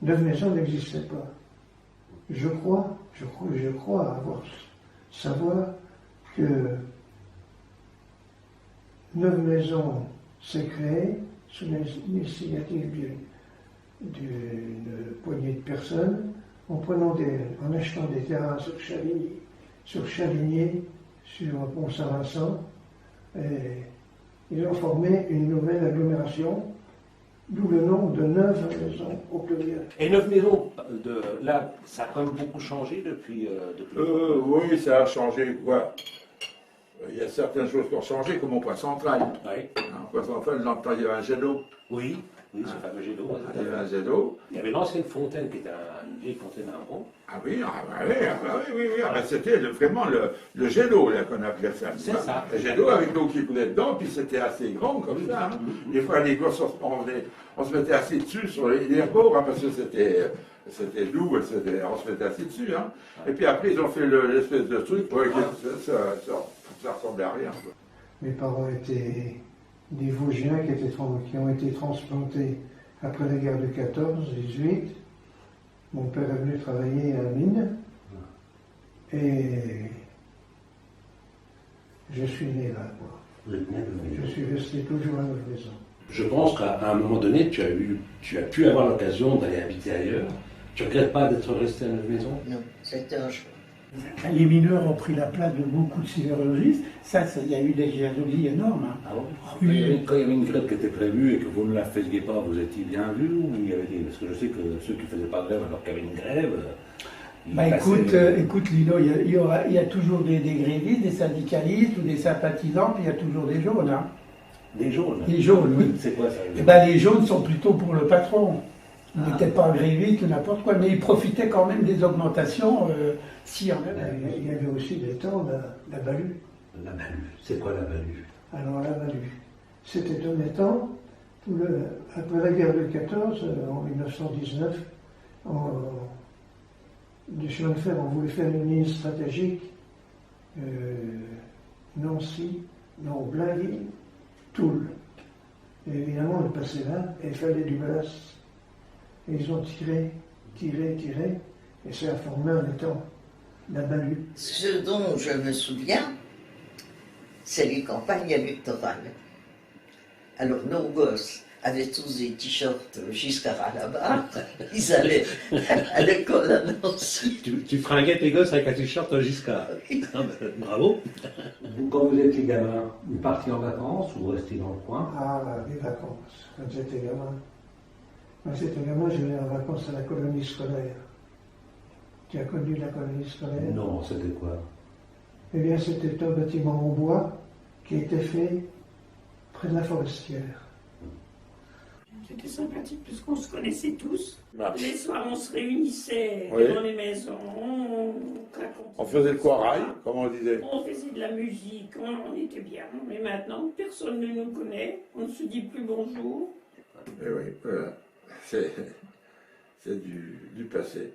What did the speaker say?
Neuve-Maisons n'existait pas. Je crois savoir que Neuve-Maisons s'est créée sous l'initiative d'une poignée de personnes en achetant des terrains sur Chavigny, sur Pont-Saint-Vincent. Ils ont formé une nouvelle agglomération, d'où le nom de Neuve-Maisons au pluriel. Et Neuve-Maisons, là, ça a quand même beaucoup changé depuis. Oui, ça a changé. Quoi. Il y a certaines choses qui ont changé, comme au point central. Oui. Au point central, dans le temps, il y avait un jet d'eau. Oui, ce fameux jet d'eau. Il y avait un jet d'eau. Il y avait l'ancienne fontaine qui était une vieille fontaine à rond. Ah oui, c'était vraiment le jet d'eau qu'on appelait ça. C'est ça. Le jet d'eau avec l'eau qui coulait dedans, puis c'était assez grand comme ça. Hein. Des fois, les gosses, on se mettait assis dessus sur les bords, parce que c'était doux, on se mettait assis dessus. Hein. Et puis après, ils ont fait l'espèce de truc, ça ressemblait à rien. Quoi. Mes parents étaient des Vosgiens qui ont été transplantés après la guerre de 14-18. Mon père est venu travailler à la mine et je suis né là. Quoi. Vous êtes né de je suis resté toujours à Neuve-Maisons. Je pense qu'à un moment donné, tu as pu avoir l'occasion d'aller habiter ailleurs. Tu ne regrettes pas d'être resté à Neuve-Maisons? Non, c'était un choix. Les mineurs ont pris la place de beaucoup de sidérurgistes. Il y a eu des jalousies énormes. Hein. Ah bon? Oui. Quand il y avait une grève qui était prévue et que vous ne la faisiez pas, vous étiez bien vu ou il y avait des... Parce que je sais que ceux qui ne faisaient pas de grève alors qu'il y avait une grève... Écoute Lino, il y a toujours des grévistes, des syndicalistes ou des sympathisants, puis il y a toujours des jaunes. Hein. Des jaunes? Les jaunes, oui. C'est quoi ça? Les jaunes sont plutôt pour le patron. Ils n'étaient pas grévistes ou n'importe quoi, mais ils profitaient quand même des augmentations s'il y en avait. Il y avait aussi des temps la Balue. La Balue, c'est quoi la Balue? Alors la Balue, c'était donné temps, après la guerre de 14, en 1919, du chemin de fer, on voulait faire une ligne stratégique, Nancy, Blainville, Toul. Et évidemment, on est passé là, et il fallait du ballast. Et ils ont tiré, et ça a formé un étang, la Balue. Ce dont je me souviens, c'est les campagnes électorales. Alors nos gosses avaient tous des t-shirts Giscard à la barre, ils allaient à l'école à Nancy. Tu fringuais tes gosses avec un t-shirt Giscard. Bravo. Vous, quand vous étiez gamin, vous partiez en vacances ou vous restiez dans le coin? Ah, les vacances, quand j'étais gamin. Quand j'étais gamin, j'allais en vacances à la colonie scolaire. Tu as connu la colonie scolaire? Non, c'était quoi? Eh bien, c'était un bâtiment en bois qui était fait près de la forestière. C'était sympathique puisqu'on se connaissait tous. Les soirs, on se réunissait dans les maisons, On faisait le corail, comme on disait. on faisait de la musique, on était bien. Mais maintenant, personne ne nous connaît, on ne se dit plus bonjour. Et oui, voilà. C'est du passé.